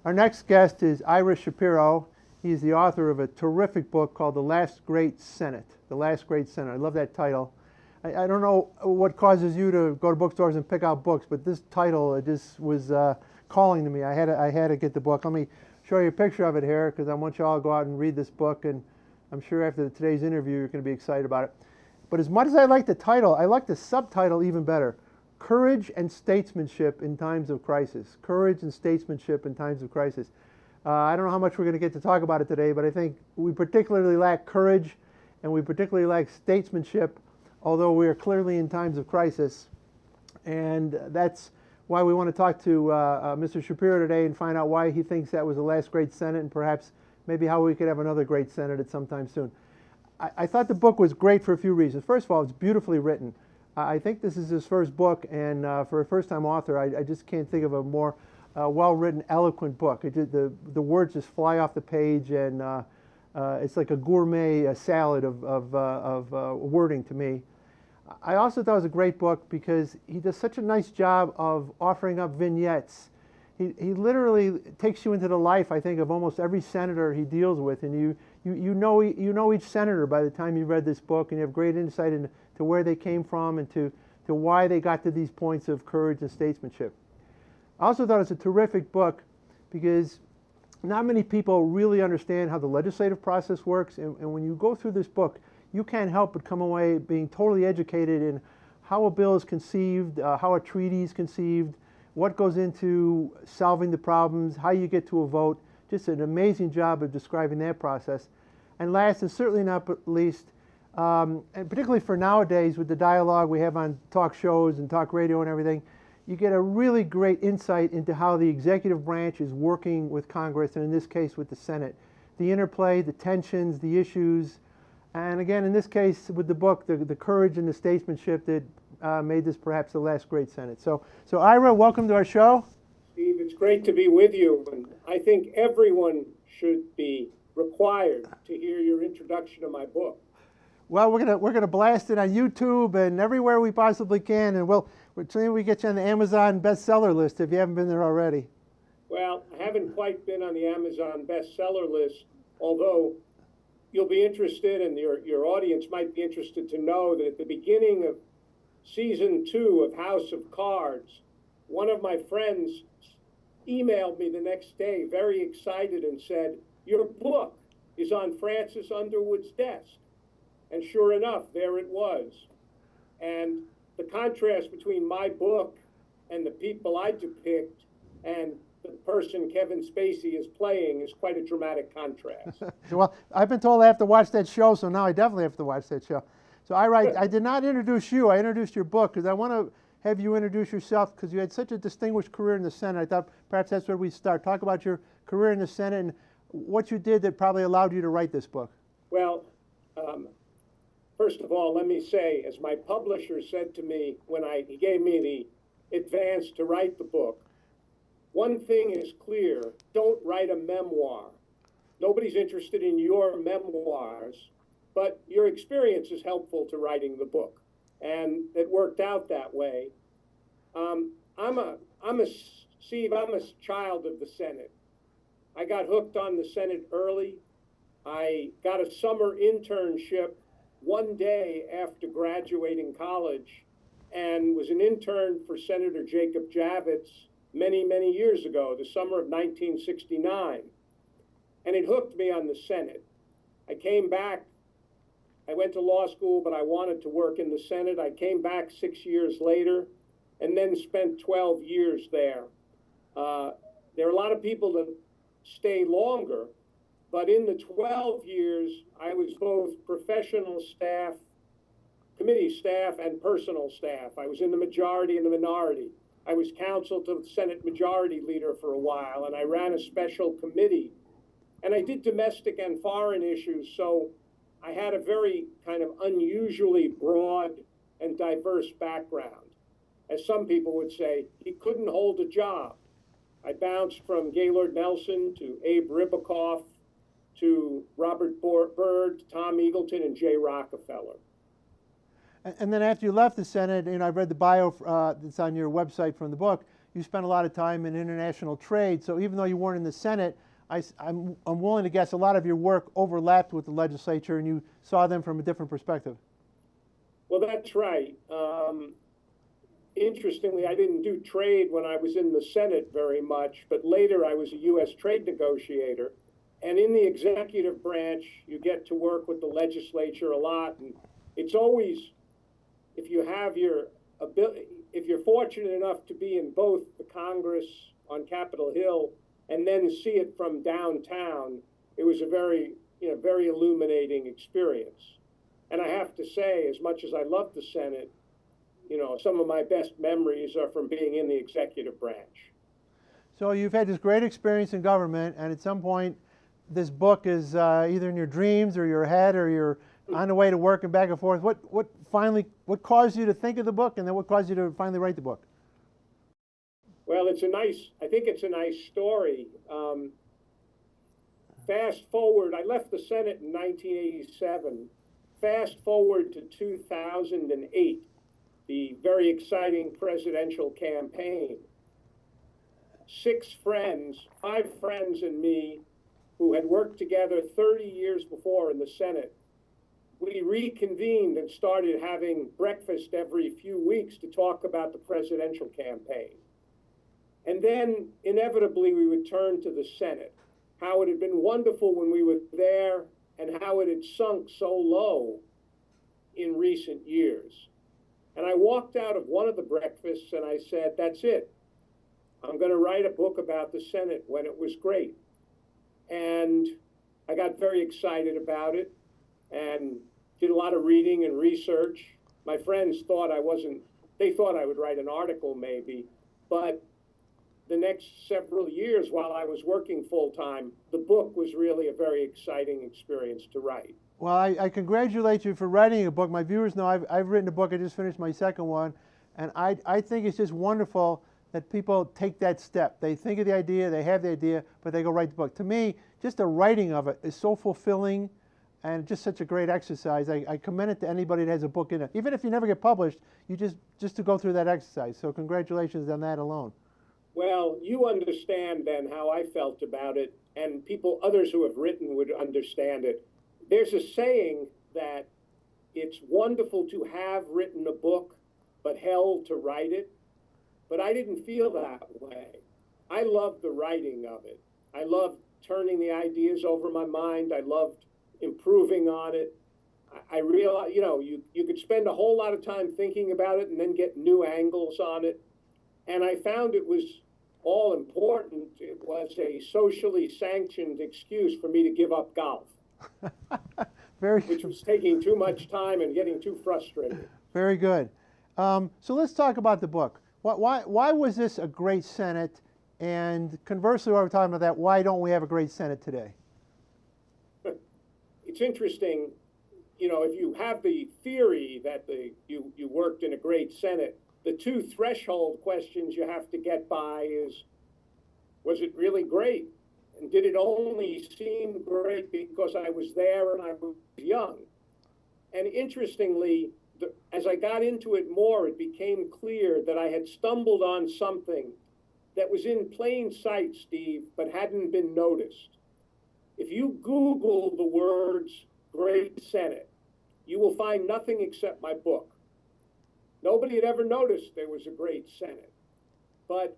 Our next guest is Ira Shapiro. He's the author of a terrific book called The Last Great Senate. The Last Great Senate. I love that title. I don't know what causes you to go to bookstores and pick out books, but this title just was calling to me. I had to get the book. Let me show you a picture of it here because I want you all to go out and read this book, and I'm sure after today's interview you're going to be excited about it. But as much as I like the title, I like the subtitle even better. Courage and Statesmanship in Times of Crisis. Courage and Statesmanship in Times of Crisis. I don't know how much we're going to get to talk about it today, but I think we particularly lack courage and we particularly lack statesmanship, although we are clearly in times of crisis. And that's why we want to talk to Mr. Shapiro today and find out why he thinks that was the last great Senate and perhaps maybe how we could have another great Senate at some time soon. I thought the book was great for a few reasons. First of all, it's beautifully written. I think this is his first book, and for a first-time author, I just can't think of a more well-written, eloquent book. The words just fly off the page, and it's like a gourmet salad of wording to me. I also thought it was a great book because he does such a nice job of offering up vignettes. He literally takes you into the life, I think, of almost every senator he deals with, and you know each senator by the time you read this book, and you have great insight into where they came from and to why they got to these points of courage and statesmanship. I also thought it was a terrific book because not many people really understand how the legislative process works, and when you go through this book, you can't help but come away being totally educated in how a bill is conceived, how a treaty is conceived, what goes into solving the problems, how you get to a vote. Just an amazing job of describing that process. And last, and certainly not least, and particularly for nowadays with the dialogue we have on talk shows and talk radio and everything, you get a really great insight into how the executive branch is working with Congress, and in this case with the Senate. The interplay, the tensions, the issues, and again, in this case with the book, the courage and the statesmanship that made this perhaps the last great Senate. So Ira, welcome to our show. Steve, it's great to be with you, and I think everyone should be required to hear your introduction to my book. Well, we're gonna blast it on YouTube and everywhere we possibly can, and maybe we get you on the Amazon bestseller list if you haven't been there already. Well, I haven't quite been on the Amazon bestseller list, although you'll be interested, and your audience might be interested to know that at the beginning of season 2 of House of Cards, one of my friends emailed me the next day, very excited, and said, "Your book is on Francis Underwood's desk." And sure enough, there it was. And the contrast between my book and the people I depict and the person Kevin Spacey is playing is quite a dramatic contrast. Well, I've been told I have to watch that show, so now I definitely have to watch that show. So I did not introduce you. I introduced your book because I want to have you introduce yourself because you had such a distinguished career in the Senate. I thought perhaps that's where we start. Talk about your career in the Senate and what you did that probably allowed you to write this book. Well, first of all, let me say, as my publisher said to me when he gave me the advance to write the book, one thing is clear: don't write a memoir. Nobody's interested in your memoirs, but your experience is helpful to writing the book. And it worked out that way. Steve, I'm a child of the Senate. I got hooked on the Senate early. I got a summer internship one day after graduating college and was an intern for Senator Jacob Javits many, many years ago, the summer of 1969. And it hooked me on the Senate. I came back. I went to law school, but I wanted to work in the Senate. I came back 6 years later and then spent 12 years there. There are a lot of people that stay longer, but in the 12 years, I was both professional staff, committee staff, and personal staff. I was in the majority and the minority. I was counsel to the Senate Majority Leader for a while, and I ran a special committee. And I did domestic and foreign issues, so I had a very kind of unusually broad and diverse background. As some people would say, he couldn't hold a job. I bounced from Gaylord Nelson to Abe Ribicoff to Robert Byrd, Tom Eagleton, and Jay Rockefeller. And then after you left the Senate, I've read the bio that's on your website from the book, you spent a lot of time in international trade. So even though you weren't in the Senate, I'm willing to guess a lot of your work overlapped with the legislature and you saw them from a different perspective. Well, that's right. Interestingly, I didn't do trade when I was in the Senate very much, but later I was a U.S. trade negotiator. And in the executive branch, you get to work with the legislature a lot. And it's always, if you have your ability, if you're fortunate enough to be in both the Congress on Capitol Hill and then see it from downtown, it was a very, very illuminating experience. And I have to say, as much as I love the Senate, some of my best memories are from being in the executive branch. So you've had this great experience in government, and at some point, this book is either in your dreams or your head, or you're on the way to work and back and forth. What caused you to think of the book, and then what caused you to finally write the book? Well, I think it's a nice story. Fast forward, I left the Senate in 1987. Fast forward to 2008, the very exciting presidential campaign. 5 friends and me, who had worked together 30 years before in the Senate, we reconvened and started having breakfast every few weeks to talk about the presidential campaign. And then inevitably we would turn to the Senate, how it had been wonderful when we were there and how it had sunk so low in recent years. And I walked out of one of the breakfasts and I said, that's it. I'm going to write a book about the Senate when it was great. And I got very excited about it and did a lot of reading and research. My friends thought they thought I would write an article maybe, but the next several years while I was working full-time, the book was really a very exciting experience to write. Well, I congratulate you for writing a book. My viewers know I've written a book. I just finished my second one. And I think it's just wonderful that people take that step. They think of the idea, they have the idea, but they go write the book. To me, just the writing of it is so fulfilling and just such a great exercise. I commend it to anybody that has a book in it. Even if you never get published, you just to go through that exercise. So congratulations on that alone. Well, you understand then how I felt about it, and others who have written would understand it. There's a saying that it's wonderful to have written a book, but hell to write it. But I didn't feel that way. I loved the writing of it. I loved turning the ideas over my mind. I loved improving on it. I realized, you could spend a whole lot of time thinking about it and then get new angles on it. And I found it was all important. It was a socially sanctioned excuse for me to give up golf. Which was taking too much time and getting too frustrated. Very good. So let's talk about the book. Why was this a great Senate? And conversely, while we're talking about that, why don't we have a great Senate today? It's interesting, if you have the theory that you worked in a great Senate, the 2 threshold questions you have to get by is, was it really great? And did it only seem great because I was there and I was young? And interestingly, as I got into it more, it became clear that I had stumbled on something that was in plain sight, Steve, but hadn't been noticed. If you Google the words Great Senate, you will find nothing except my book. Nobody had ever noticed there was a great Senate. But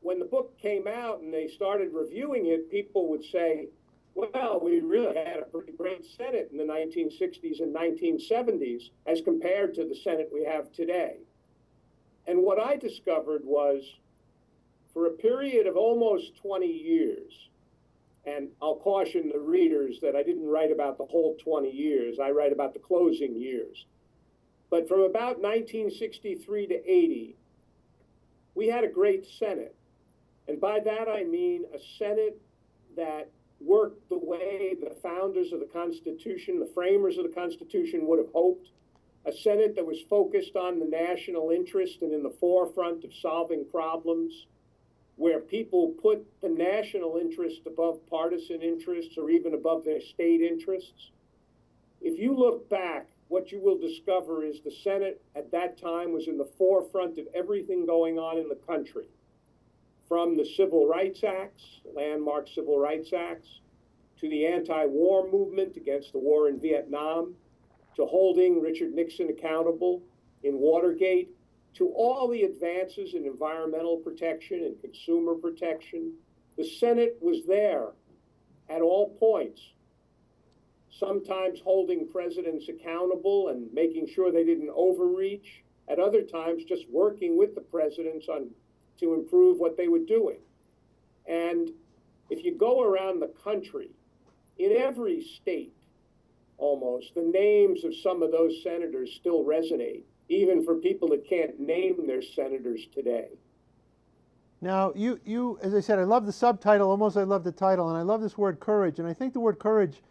when the book came out and they started reviewing it, people would say, well, we really had a pretty great Senate in the 1960s and 1970s as compared to the Senate we have today. And what I discovered was, for a period of almost 20 years, and I'll caution the readers that I didn't write about the whole 20 years, I write about the closing years. But from about 1963 to 80, we had a great Senate. And by that I mean a Senate that worked the way the founders of the Constitution, the framers of the Constitution would have hoped. A Senate that was focused on the national interest and in the forefront of solving problems, where people put the national interest above partisan interests or even above their state interests. If you look back, what you will discover is the Senate at that time was in the forefront of everything going on in the country. from the Civil Rights Acts, landmark Civil Rights Acts, to the anti-war movement against the war in Vietnam, to holding Richard Nixon accountable in Watergate, to all the advances in environmental protection and consumer protection. The Senate was there at all points, sometimes holding presidents accountable and making sure they didn't overreach, at other times just working with the presidents to improve what they were doing. And if you go around the country, in every state, almost, the names of some of those senators still resonate, even for people that can't name their senators today. Now, you, as I said, I love the subtitle, almost I love the title, and I love this word courage, and I think the word courage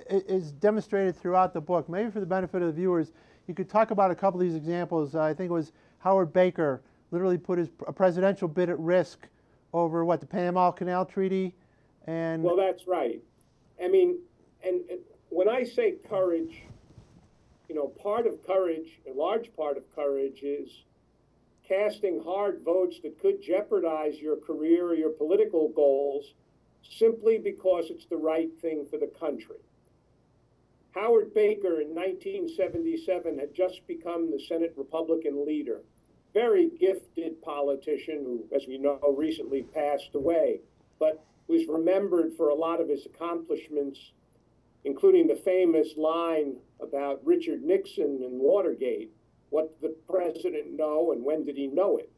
is demonstrated throughout the book. Maybe for the benefit of the viewers, you could talk about a couple of these examples. I think it was Howard Baker literally put a presidential bid at risk over, what, the Panama Canal Treaty? And well, that's right. I mean, and when I say courage, you know, part of courage, a large part of courage is casting hard votes that could jeopardize your career or your political goals simply because it's the right thing for the country. Howard Baker in 1977 had just become the Senate Republican leader, very gifted politician who, as we know, recently passed away, but was remembered for a lot of his accomplishments, including the famous line about Richard Nixon and Watergate. What did the president know and when did he know it?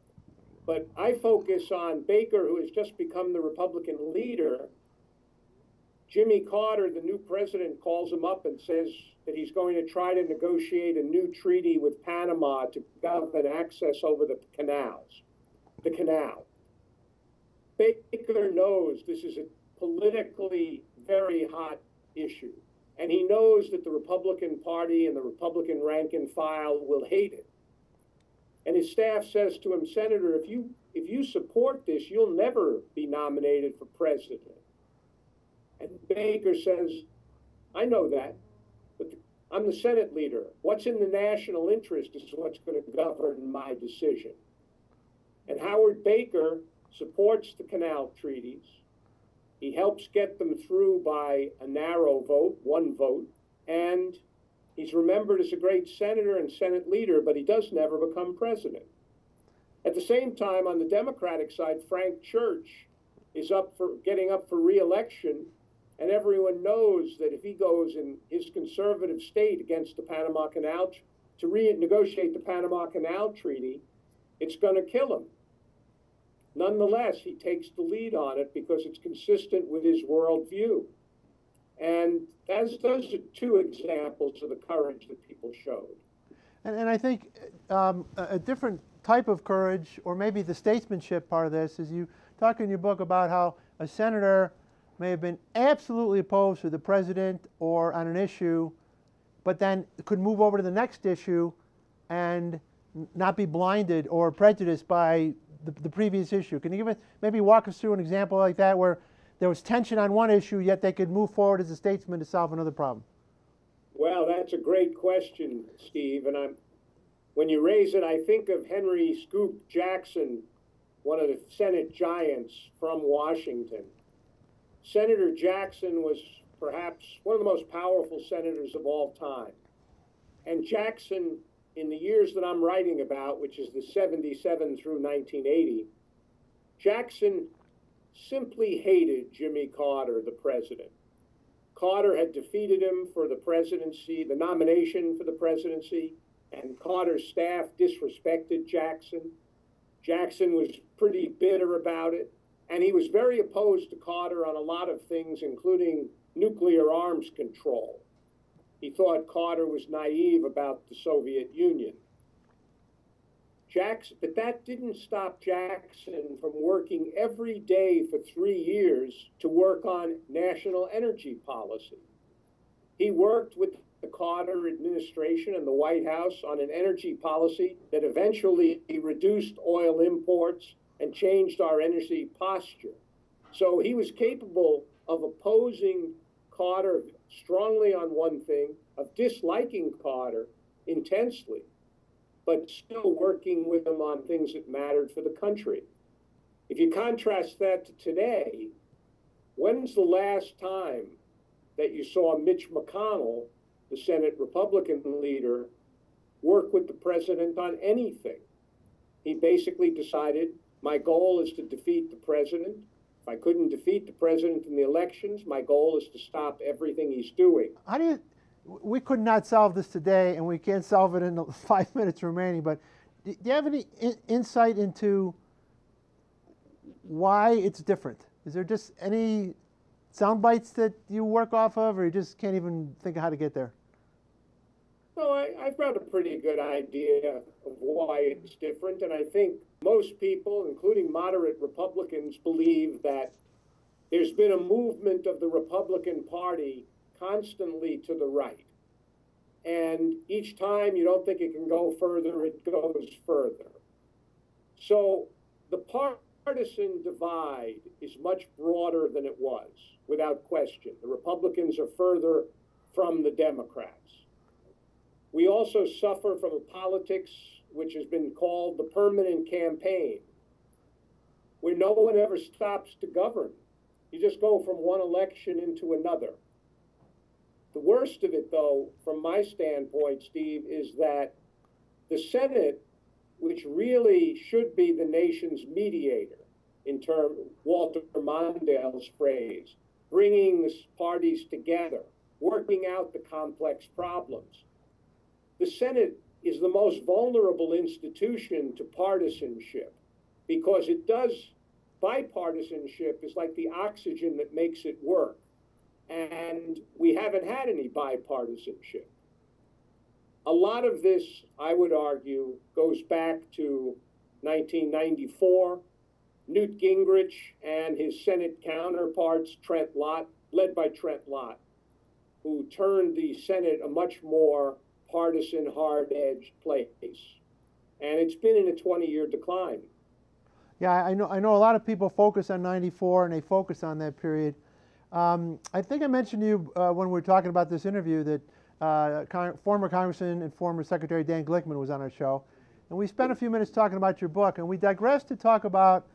But I focus on Baker, who has just become the Republican leader. Jimmy Carter, the new president, calls him up and says that he's going to try to negotiate a new treaty with Panama to govern access over the canal. Baker knows this is a politically very hot issue, and he knows that the Republican Party and the Republican rank and file will hate it. And his staff says to him, Senator, if you support this, you'll never be nominated for president. And Baker says, I know that, but I'm the Senate leader. What's in the national interest is what's going to govern my decision. And Howard Baker supports the canal treaties. He helps get them through by a narrow vote, one vote, and he's remembered as a great senator and Senate leader, but he does never become president. At the same time, on the Democratic side, Frank Church is getting up for re-election, and everyone knows that if he goes in his conservative state against the Panama Canal, to renegotiate the Panama Canal Treaty, it's going to kill him. Nonetheless, he takes the lead on it because it's consistent with his worldview. And those are two examples of the courage that people showed. And I think a different type of courage, or maybe the statesmanship part of this, is you talk in your book about how a senator may have been absolutely opposed to the president or on an issue, but then could move over to the next issue and not be blinded or prejudiced by the previous issue. Can you maybe walk us through an example like that where there was tension on one issue, yet they could move forward as a statesman to solve another problem? Well, that's a great question, Steve. And when you raise it, I think of Henry Scoop Jackson, one of the Senate giants from Washington. Senator Jackson was perhaps one of the most powerful senators of all time. And Jackson, in the years that I'm writing about, which is the 77 through 1980, Jackson simply hated Jimmy Carter, the president. Carter had defeated him for the presidency, the nomination for the presidency, and Carter's staff disrespected Jackson. Jackson was pretty bitter about it, and he was very opposed to Carter on a lot of things, including nuclear arms control. He thought Carter was naive about the Soviet Union. But that didn't stop Jackson from working every day for 3 years to work on national energy policy. He worked with the Carter administration and the White House on an energy policy that eventually reduced oil imports and changed our energy posture. So he was capable of opposing Carter strongly on one thing, of disliking Carter intensely, but still working with him on things that mattered for the country. If you contrast that to today, when's the last time that you saw Mitch McConnell, the Senate Republican leader, work with the president on anything? He basically decided, my goal is to defeat the president. If I couldn't defeat the president in the elections, my goal is to stop everything he's doing. We could not solve this today, and we can't solve it in the 5 minutes remaining, but do you have any insight into why it's different? Is there just any sound bites that you work off of, or you just can't even think of how to get there? Well, I've got a pretty good idea of why it's different, and I think most people, including moderate Republicans, believe that there's been a movement of the Republican Party constantly to the right. And each time you don't think it can go further, it goes further. So the partisan divide is much broader than it was, without question. The Republicans are further from the Democrats. We also suffer from a politics which has been called the permanent campaign, where no one ever stops to govern. You just go from one election into another. The worst of it, though, from my standpoint, Steve, is that the Senate, which really should be the nation's mediator, in terms Walter Mondale's phrase, bringing the parties together, working out the complex problems. The Senate is the most vulnerable institution to partisanship because it does, bipartisanship is like the oxygen that makes it work. And we haven't had any bipartisanship. A lot of this, I would argue, goes back to 1994, Newt Gingrich and his Senate counterparts, Trent Lott, led by Trent Lott, who turned the Senate a much more partisan, hard-edged place. And it's been in a 20-year decline. Yeah, I know a lot of people focus on 94 and they focus on that period. I think I mentioned to you when we were talking about this interview that former Congressman and former Secretary Dan Glickman was on our show. And we spent a few minutes talking about your book, and we digressed to talk about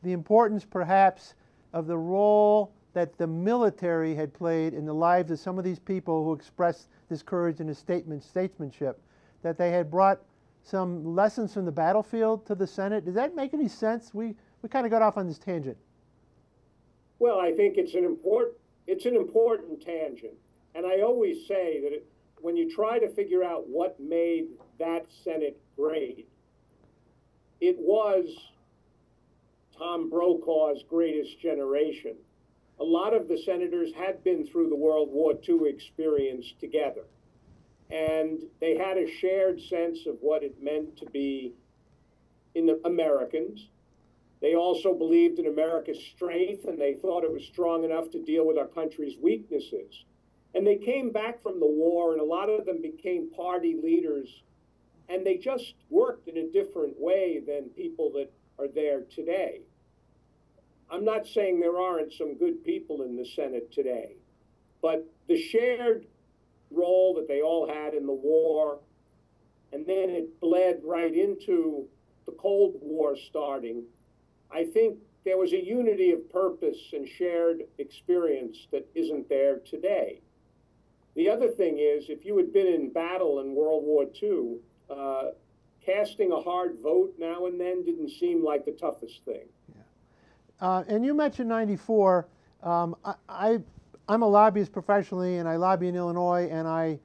the importance, perhaps, of the role that the military had played in the lives of some of these people who expressed this courage and this statesmanship, that they had brought some lessons from the battlefield to the Senate. Does that make any sense? We kind of got off on this tangent. Well, I think it's an important tangent. And I always say that when you try to figure out what made that Senate great, it was Tom Brokaw's greatest generation. A lot of the senators had been through the World War II experience together. And they had a shared sense of what it meant to be Americans. They also believed in America's strength, and they thought it was strong enough to deal with our country's weaknesses. And they came back from the war, and a lot of them became party leaders, and they just worked in a different way than people that are there today. I'm not saying there aren't some good people in the Senate today, but the shared role that they all had in the war, and then it bled right into the Cold War starting, I think there was a unity of purpose and shared experience that isn't there today. The other thing is, if you had been in battle in World War II, casting a hard vote now and then didn't seem like the toughest thing. Yeah. And you mentioned 94. I'm a lobbyist professionally, and I lobby in Illinois, and I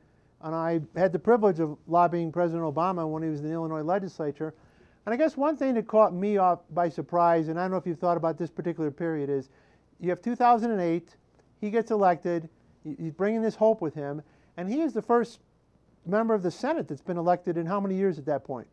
had the privilege of lobbying President Obama when he was in the Illinois legislature. And I guess one thing that caught me off by surprise, and I don't know if you've thought about this particular period, is you have 2008, he gets elected, he's bringing this hope with him, and he is the first member of the Senate that's been elected in how many years at that point?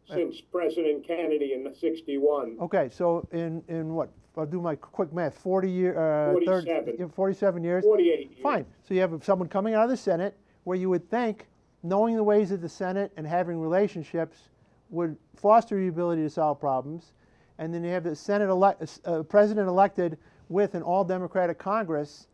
Since President Kennedy in '61. Okay, so in what? I'll do my quick math. 47 years. 48 years. Fine. So you have someone coming out of the Senate where you would think knowing the ways of the Senate and having relationships would foster your ability to solve problems. And then you have the president elected with an all-Democratic Congress,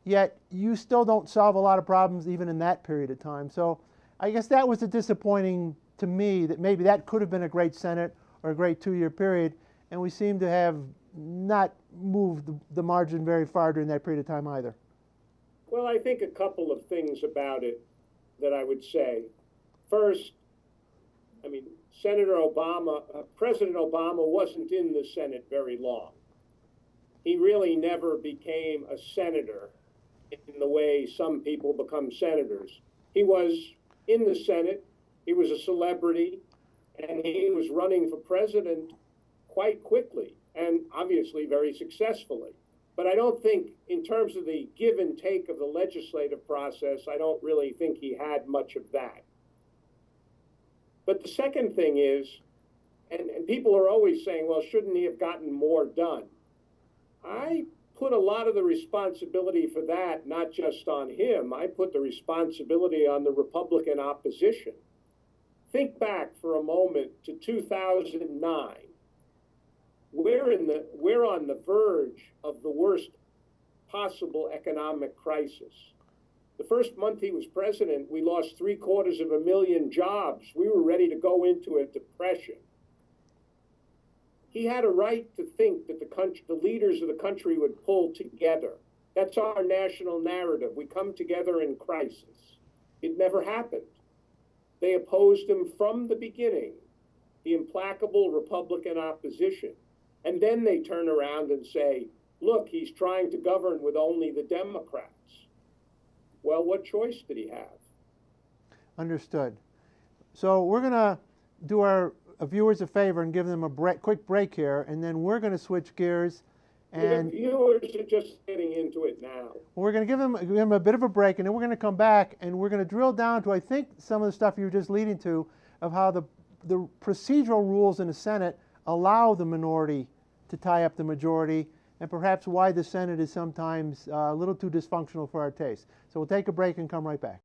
yet you still don't solve a lot of problems even in that period of time. So I guess that was a disappointing to me, that maybe that could have been a great Senate or a great 2-year period. and we seem to have not moved the margin very far during that period of time either. Well, I think a couple of things about it that I would say. First, I mean, President Obama wasn't in the Senate very long. He really never became a senator in the way some people become senators. He was in the Senate, he was a celebrity, and he was running for president quite quickly and obviously very successfully. But I don't think, in terms of the give and take of the legislative process, I don't really think he had much of that. But the second thing is, and people are always saying, well, shouldn't he have gotten more done? I put a lot of the responsibility for that not just on him. I put the responsibility on the Republican opposition. Think back for a moment to 2009. We're on the verge of the worst possible economic crisis. The first month he was president, we lost 750,000 jobs. We were ready to go into a depression. He had a right to think that the leaders of the country would pull together. That's our national narrative. We come together in crisis. It never happened. They opposed him from the beginning, the implacable Republican opposition. And then they turn around and say, look, he's trying to govern with only the Democrats. Well, what choice did he have? Understood. So we're going to do our viewers a favor and give them a quick break here, and then we're going to switch gears. And the viewers are just getting into it now. We're going to give them a bit of a break, and then we're going to come back, and we're going to drill down to, I think, some of the stuff you were just leading to, of how the procedural rules in the Senate allow the minority to tie up the majority, and perhaps why the Senate is sometimes a little too dysfunctional for our taste. So we'll take a break and come right back.